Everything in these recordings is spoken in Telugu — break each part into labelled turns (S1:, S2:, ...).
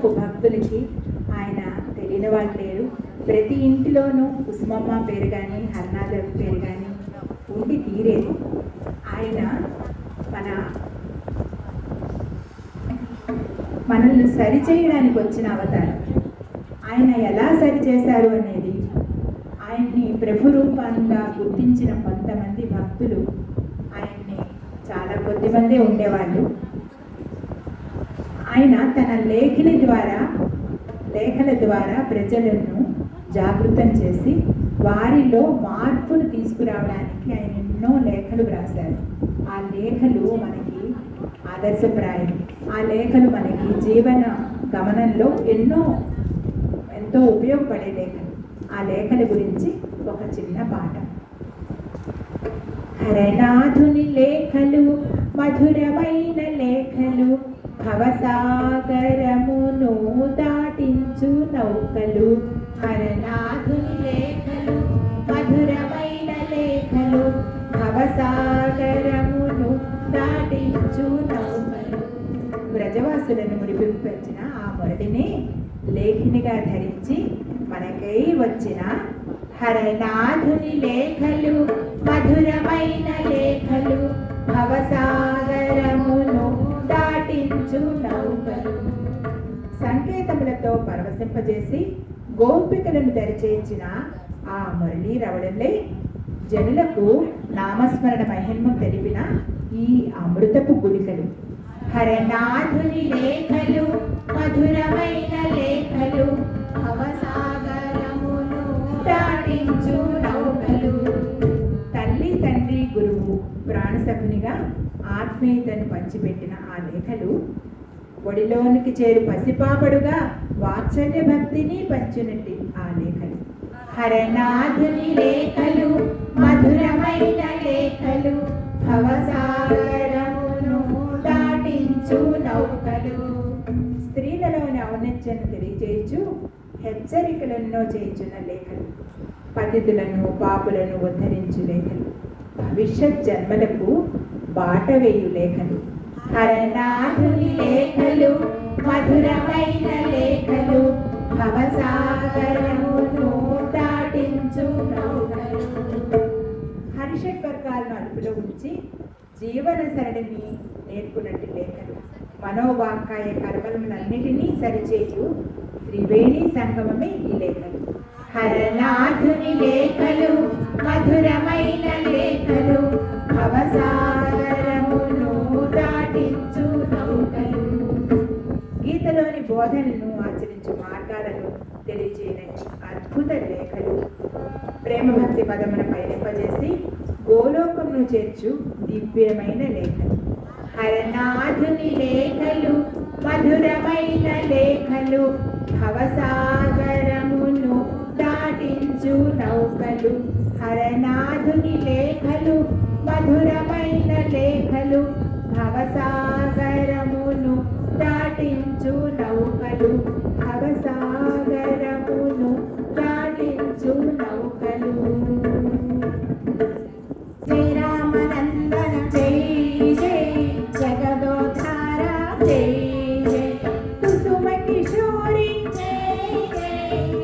S1: అమృతపు భక్తులకి ఆయన తెలియని వాళ్ళు లేరు. ప్రతి ఇంటిలోనూ కుసుమమ్మ పేరు కానీ హరినాథుడి పేరు కానీ ఉండి తీరేది. ఆయన మనల్ని సరిచేయడానికి వచ్చిన అవతారం. ఆయన ఎలా సరిచేశారు అనేది ఆయన్ని ప్రభు రూపంగా గుర్తించిన కొంతమంది భక్తులు, ఆయన్ని చాలా కొద్దిమందే ఉండేవాళ్ళు. ఆయన తన లేఖల ద్వారా ప్రజలను జాగృతం చేసి వారిలో మార్పులు తీసుకురావడానికి ఆయన ఎన్నో లేఖలు వ్రాశారు. ఆ లేఖలు మనకి ఆదర్శప్రాయం. ఆ లేఖలు మనకి జీవన గమనంలో ఎంతో ఉపయోగపడే లేఖలు. ఆ లేఖల గురించి ఒక చిన్న పాట. హరనాథుని లేఖలు మధురమైన లేఖలు, భవసాగరమును దాటించు నౌకలు. హరనాథుని లేఖలు మధురమైన లేఖలు, భవసాగరమును దాటించు నౌకలు. బ్రజవాసులను మురిపించిన ఆ మురళిని లేఖినిగా ధరించి మనకై వచ్చిన హరనాథుని లేఖలు మధురమైన లేఖలు, భవసాగరమును దాటించు నౌకలు. సంకేతములతో పరవశింపజేసి గోపికలను దరిచేయించిన ఆ మురళీ రవళలే జనులకు నామస్మరణ మహిమ తెలిపిన ఈ అమృతపు గుళికలు. హరనాథుని లేఖలు మధురమైన లేఖలు, భవసాగరమును దాటించు నౌకలు. తల్లి తండ్రి గురువు ప్రాణసఖునిగా ఆత్మీయతను పంచిపెట్టిన ఆ లేఖలు ఒడిలోనికి చేరు పసిపాపడుగా వాత్సల్య భక్తిని పంచునట్టి ఆ లేఖలు. హరనాథుని లేఖలు మధురమైన లేఖలు, భవసాగరమును దాటించు నౌకలు. స్త్రీలలోని ఔన్నత్యాన్ని తెలియజేయచ్చు హెచ్చరికలెన్నో చేయుచున్న లేఖలు, పతితులను పాపులను ఉద్ధరించు లేఖలు, భవిష్యత్ జన్మలకు బాట వేయు లేఖలు. హరనాథుని లేఖలు మధురమైన లేఖలు, భవసాగరమును దాటించు నౌకలు. హరిషడ్ వర్గాలను అదుపులో ఉంచి జీవన సరళిని నేర్పునట్టు లేఖలు, మనోవాకాయ కర్మలన్నిటినీ సరిచేయు త్రివేణి సంగమమే ఈ లేఖలు. హరనాథుని లేఖలు మధురమైన లేఖలు, భవసాగరమును దాటించు నౌకలు. గీతలోని బోధనలను ఆచరించు మార్గాలను తెలియజేయని అద్భుత లేఖలు, ప్రేమ భక్తి పదమున పయనింపజేసి గోలోకమును చేర్చు దివ్యమైన లేఖలు. హరనాథుని లేఖలు మధురమైన లేఖలు, భవసాగరమును దాటించు నౌకలు. హరనాథుని లేఖలు మధురమైన లేఖలు, భవసాగరమును దాటించు నౌకలు. భవసాగరమును దాటించు నౌకలు. శ్రీరామనందన జై జై, జగదోధార జై జై, కుసుమ కిశోరి జై జై,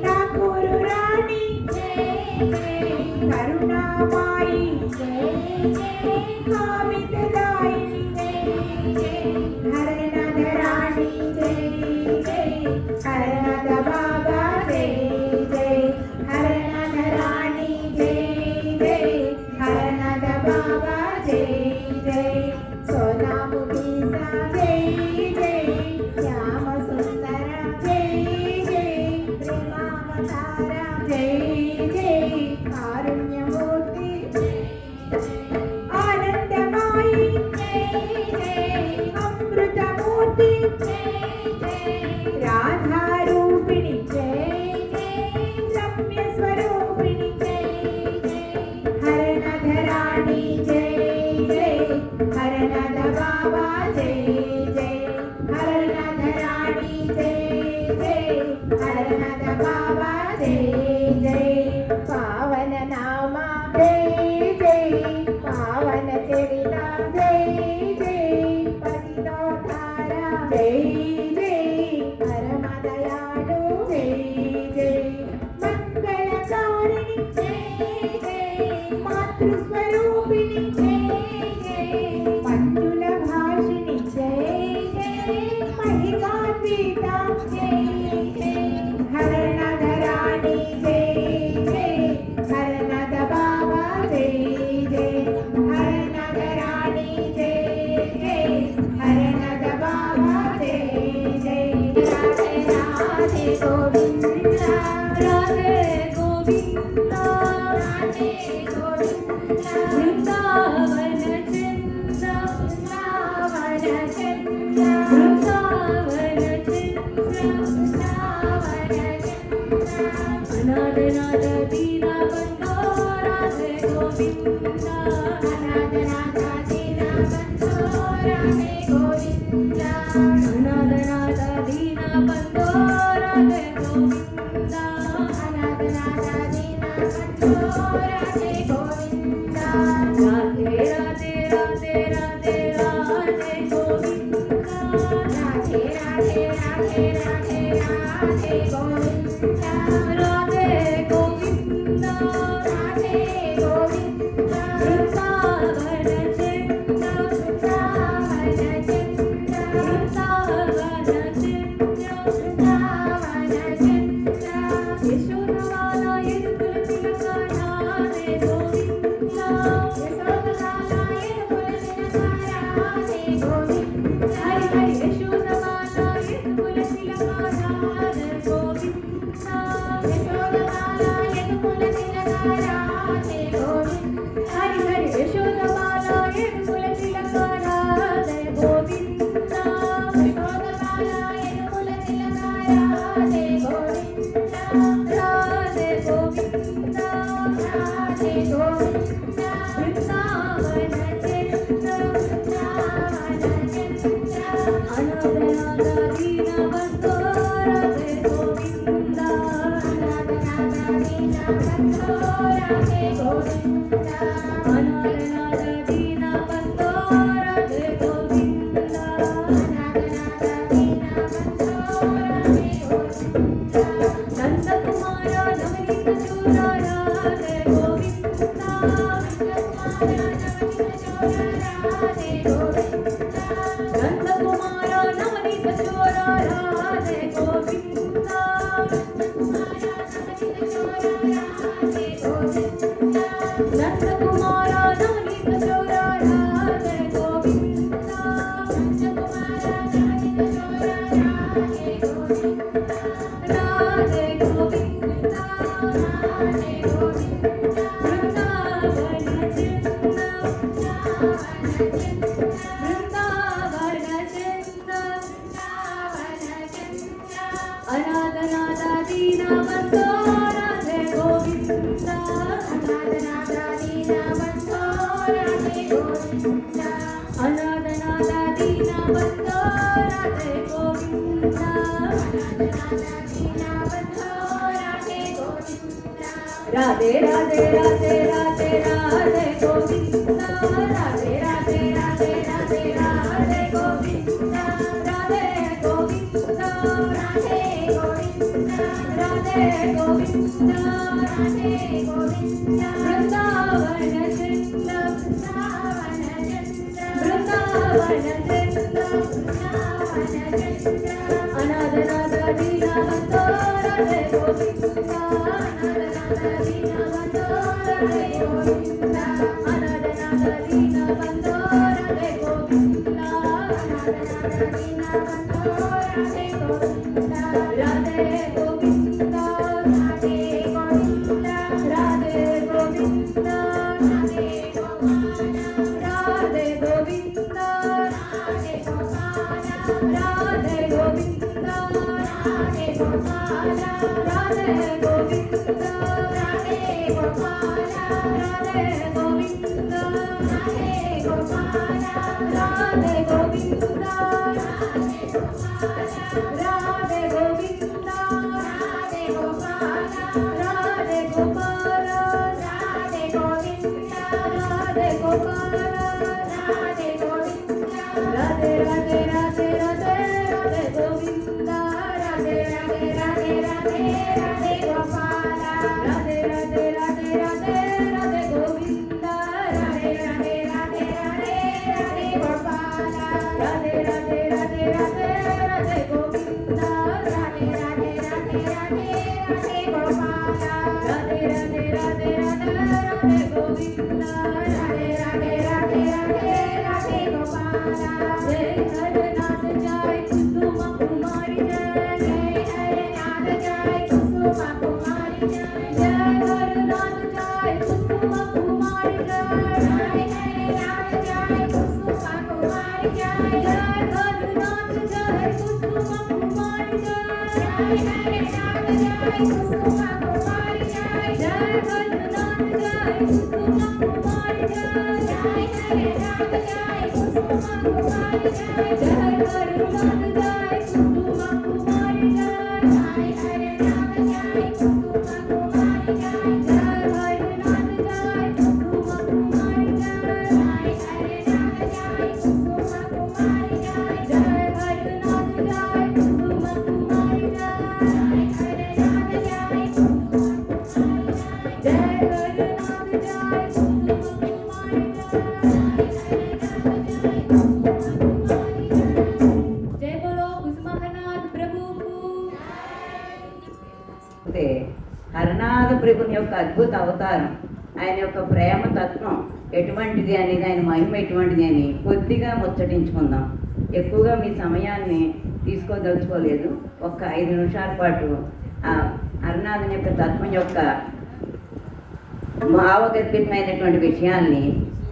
S1: ఠాకూరు రాణి జై జై, కరుణామాయి జై జై, కామితదాయిని జై జై, హరనాథ రాణి జై జై, హరనాథ బాబా జై జై, హరనాథ రాణి జై జై, హరనాథ బాబా జై జై, సోనాము గీత జై జై, శ్యామ సుందర జై జై, ప్రేమావతార జై జై, కారుణ్యమూర్తి ఆనందమాయి జై జై, అమృతమూర్తి జై జై, రాధారూపిణి జై జై, రమ్య స్వరూపిణి జై జై, హరనాథ రాణి జై జై, హరనాథ బాబా జై జై, హరనాథ రాణి జై జై, హరనాథ బాబా జై జై, పావన నామ జై జై, పావన చరిత జై జై, పతితోద్ధార జై జై, పరమ
S2: బృందావన చంద్ర బృందావన చంద్ర అనాథ నాథ దీన బంధో రాధే గోవింద అనాథ నాథ దీన బంధో రాధే గోవింద అనాథ నాథ దీన బంధో రాధే గోవింద అనాథ నాథ దీన బంధో రాధే గోవింద రాధే రాధే రాధే రాధే రాధే గోవింద రాధే రాధే రాధే రాధే రాధే గోవింద రాధే గోవింద రాధే గోవింద బృందావన చంద్ర బృందావన చంద్ర బృందావన చంద్ర బృందావన చంద్ర యశోదమాల ఎరుపుల తిలక రాధే గోవింద యశోదమాల ఎరుపుల తిలక రాధే గోవింద హరి హరి యశోదమాల ఎరుపుల తిలక రాధే గోవింద యశోదమాల ఎరుపుల తిలక రాధే గోవింద హరి హరి యశోదమాల ఎరుపుల తిలక రాధే గోవింద యశోదమాల ఎరుపుల తిలక రాధే గోవింద రాధే గోవింద రాధే గోవింద బృందావన చంద్ర బృందావన చంద్ర అనాథనాథ దీన బంధో రాధే గోవింద అనాథనాథ దీన బంధో రాధే గోవింద అనాథనాథ దీన బంధో రాధే గోవింద అనాథనాథ దీన బంధో రాధే గోవింద నందకుమార నవనీత చోర రాధే గోవింద నందకుమార నవనీత చోర రాధే గోవింద నందకుమార నవనీత చోర రాధే గోవింద నందకుమార నవనీత చోర రాధే గోవింద నందకుమార నవనీత చోర రాధే గోవింద నందకుమార నవనీత చోర రాధే గోవింద రాధే గోవింద రాధే గోవింద బృందావన చంద్ర బృందావన చంద్ర బృందావన చంద్ర అనాథనాథ దీన బంధో రాధే గోవింద అనాథనాథ దీన బంధో రాధే గోవింద అనాథనాథ దీన బంధో రాధే గోవింద అనాథనాథ దీన బంధో రాధే గోవింద రాధే రాధే రాధే రాధే రాధే గోవింద రాధే రాధే రాధే రాధే రాధే గోవింద రాధే గోవింద రాధే గోవింద రాధే గోవింద రాధే గోవింద బృందావన చంద్ర బృందావన చంద్ర బృందావన చంద్ర బృందావన చంద్ర అనాథనాథ దీన బంధో రాధే గోవింద అనాథనాథ దీన బంధో రాధే గోవింద అనాథనాథ దీన బంధో రాధే గోవింద అనాథనాథ దీన బంధో రాధే గోవింద రాధే గోవింద రాధే గోవింద రాధే గోవింద రాధే గోపాల రాధే గోవింద రాధే గోపాల రాధే గోవింద రాధే గోపాల రాధే గోవింద రాధే గోపాల రాధే గోవింద రాధే గోపాల రాధే గోవింద రాధే గోపాల రాధే గోవింద రాధే గోపాల రాధే గోపాల రాధే గోవింద రాధే గోపాల రాధే గోవింద రాధే రాధే రాధే రాధే రాధే గోవింద రాధే రాధే రాధే రాధే రాధే గోపాల రాధే రాధే రాధే రాధే రాధే గోవింద రాధే రాధే రాధే రాధే రాధే గోపాల రాధే రాధే రాధే రాధే రాధే గోవింద రాధే రాధే రాధే రాధే రాధే గోపాల రాధే రాధే రాధే రాధే రాధే గోవింద రాధే రాధే రాధే
S3: హరనాథ ప్రభుని యొక్క అద్భుత అవతారం, ఆయన యొక్క ప్రేమ తత్వం ఎటువంటిది అనేది, ఆయన మహిమ ఎటువంటిది అని కొద్దిగా ముచ్చటించుకుందాం. ఎక్కువగా మీ సమయాన్ని తీసుకోదలుచుకోలేదు. ఒక్క 5 నిమిషాల పాటు ఆ హరనాథుని యొక్క తత్వం యొక్క భావగర్భితమైనటువంటి విషయాల్ని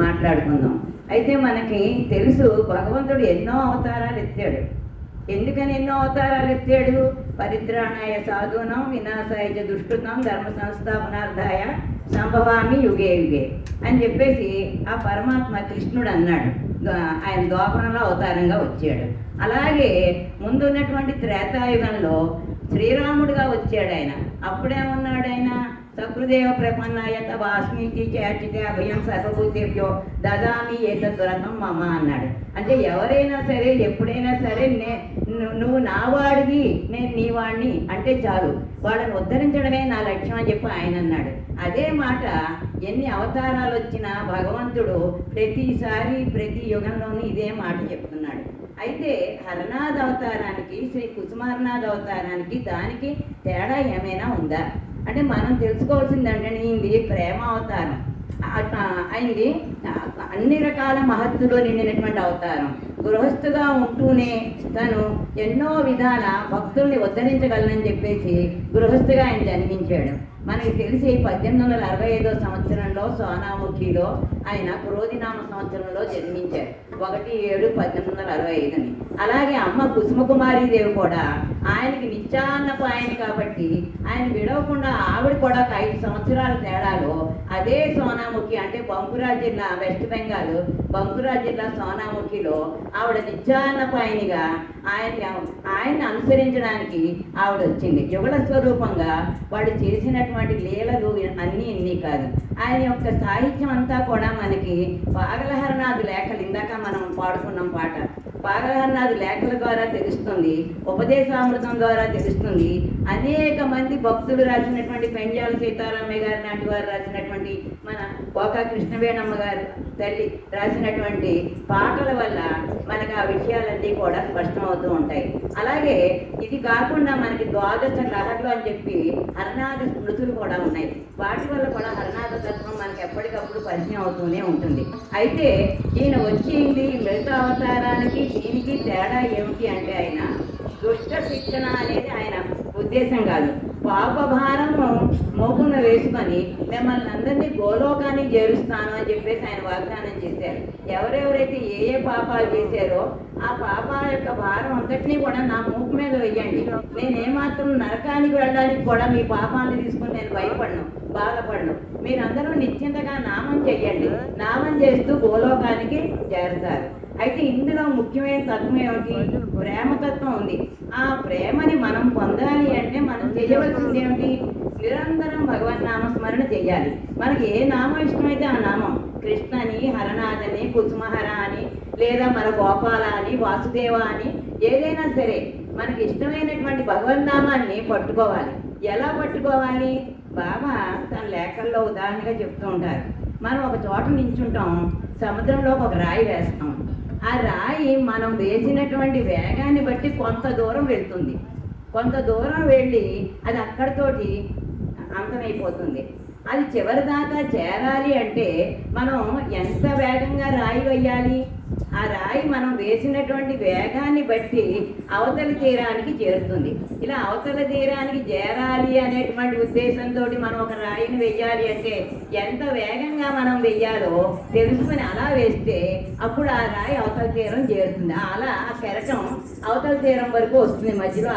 S3: మాట్లాడుకుందాం. అయితే మనకి తెలుసు, భగవంతుడు ఎన్నో అవతారాలు ఎత్తాడు. ఎందుకని ఎన్నో అవతారాలు ఎత్తాడు? పరిత్రాణాయ సాధూనాం వినాశాయ చ దుష్కృతాం ధర్మ సంస్థాపనార్థాయ సంభవామి యుగే యుగే అని చెప్పేసి ఆ పరమాత్మ కృష్ణుడు అన్నాడు. ఆయన ద్వాపరంలో అవతారంగా వచ్చాడు. అలాగే ముందున్నటువంటి త్రేతాయుగంలో శ్రీరాముడిగా వచ్చాడు ఆయన. అప్పుడేమన్నాడు ఆయన? సకృదేవ ప్రపన్నాయ తవ అస్మికి చేర్చితే అభయం సర్వభూతేభ్యో దదామి ఏతద్వ్రతం మమ అన్నాడు. అంటే ఎవరైనా సరే, ఎప్పుడైనా సరే నువ్వు నా వాడివి, నేను నీ వాడిని అంటే చాలు, వాళ్ళని ఉద్ధరించడమే నా లక్ష్యం అని చెప్పి ఆయన అన్నాడు. అదే మాట ఎన్ని అవతారాలు వచ్చినా భగవంతుడు ప్రతిసారి ప్రతి యుగంలోనూ ఇదే మాట చెప్తున్నాడు. అయితే హరనాథ అవతారానికి, శ్రీ కుసుమారనాథ అవతారానికి దానికి తేడా ఏమైనా ఉందా అంటే మనం తెలుసుకోవాల్సింది అంటే ఇది ప్రేమ అవతారం. అయింది అన్ని రకాల మహత్తులో నిండినటువంటి అవతారం. గృహస్థుగా ఉంటూనే తను ఎన్నో విధాల భక్తుల్ని ఉద్ధరించగలనని చెప్పేసి గృహస్థుగా ఆయన జన్మించాడు. మనకి తెలిసి 1865 సంవత్సరంలో సోనాముఖిలో ఆయన క్రోధినామ సంవత్సరంలో జన్మించారు. 1/7/1865. అలాగే అమ్మ కుసుమకుమారీదేవి కూడా ఆయనకి నిత్యాన్నపు ఆయన కాబట్టి ఆయన విడవకుండా ఆవిడ కూడా 5 సంవత్సరాల తేడాలో అదే సోనాముఖి అంటే బంకురా జిల్లా, వెస్ట్ బెంగాల్ బంకురా జిల్లా సోనాముఖిలో ఆవిడ నిత్యాన్నపు ఆయనగా ఆయన్ని అనుసరించడానికి ఆవిడ వచ్చింది. యుగళ స్వరూపంగా వాడు చేసినటువంటి లీలలు అన్నీ ఇన్ని కాదు. ఆయన యొక్క సాహిత్యం అంతా కూడా మనకి పాగలహరనాథు లేఖలు, ఇందాక మనం పాడుకున్నాం పాట, పాగలహరనాథు లేఖల ద్వారా తెలుస్తుంది, ఉపదేశామృతం ద్వారా తెలుస్తుంది. అనేక మంది భక్తులు రాసినటువంటి పెంజాల సీతారామయ్య గారు లాంటి వారు రాసినటువంటి, మన కోకా కృష్ణవేణమ్మ గారు తల్లి రాసినటువంటి పాటల వల్ల మనకి ఆ విషయాలన్నీ కూడా స్పష్టమవుతూ ఉంటాయి. అలాగే ఇది కాకుండా మనకి ద్వాదశ లహర్లు అని చెప్పి హరనాథ స్మృతులు కూడా ఉన్నాయి. వాటి వల్ల కూడా హరనాథ తత్వం మనకి ఎప్పటికప్పుడు పరిచయం అవుతూనే ఉంటుంది. అయితే ఈయన వచ్చింది మిగతా అవతారానికి దీనికి తేడా ఏమిటి అంటే ఆయన దుష్ట శిక్షణ అనేది ఆయన ఉద్దేశం కాదు. పాపభారము మోపున వేసుకొని మిమ్మల్ని అందరినీ గోలోకానికి చేరుస్తాను అని చెప్పేసి ఆయన వాగ్దానం చేశారు. ఎవరెవరైతే ఏ పాపాలు చేశారో ఆ పాపాల యొక్క భారం అంతటినీ కూడా నా మూపు మీద వెయ్యండి, నేనేమాత్రం నరకానికి వెళ్ళడానికి కూడా మీ పాపాలను తీసుకుని నేను భయపడను, బాధపడను. మీరందరూ నిశ్చింతగా నామం చెయ్యండి, నామం చేస్తూ గోలోకానికి చేరుతారు. అయితే ఇందులో ముఖ్యమైన తత్వం ఏమిటి? ప్రేమతత్వం ఉంది. ఆ ప్రేమని మనం పొందాలి అంటే మనం చేయవలసింది ఏమిటి? నిరంతరం భగవన్ నామస్మరణ చెయ్యాలి. మనకి ఏ నామం ఇష్టమైతే ఆ నామం, కృష్ణ అని, హరనాథని, కుసుమహర అని, లేదా మన గోపాల అని, వాసుదేవ అని, ఏదైనా సరే మనకి ఇష్టమైనటువంటి భగవన్నామాన్ని పట్టుకోవాలి. ఎలా పట్టుకోవాలి? బాబా తన లేఖల్లో ఉదాహరణగా చెప్తూ ఉంటారు. మనం ఒక చోట నించుంటాం, సముద్రంలో ఒక రాయి వేస్తాం. ఆ రాయి మనం వేసినటువంటి వేగాన్ని బట్టి కొంత దూరం వెళ్తుంది. కొంత దూరం వెళ్ళి అది అక్కడితోటి అంతమైపోతుంది. అది చివరి దాకా చేరాలి అంటే మనం ఎంత వేగంగా రాయి వేయాలి? ఆ రాయి మనం వేసినటువంటి వేగాన్ని బట్టి అవతలి తీరానికి చేరుతుంది. ఇలా అవతల తీరానికి చేరాలి అనేటువంటి ఉద్దేశంతో మనం ఒక రాయిని వెయ్యాలి అంటే ఎంత వేగంగా మనం వెయ్యాలో తెలుసుకుని అలా వేస్తే అప్పుడు ఆ రాయి అవతల తీరం చేరుతుంది. అలా ఆ కెరటం అవతల తీరం వరకు వస్తుంది. మధ్యలో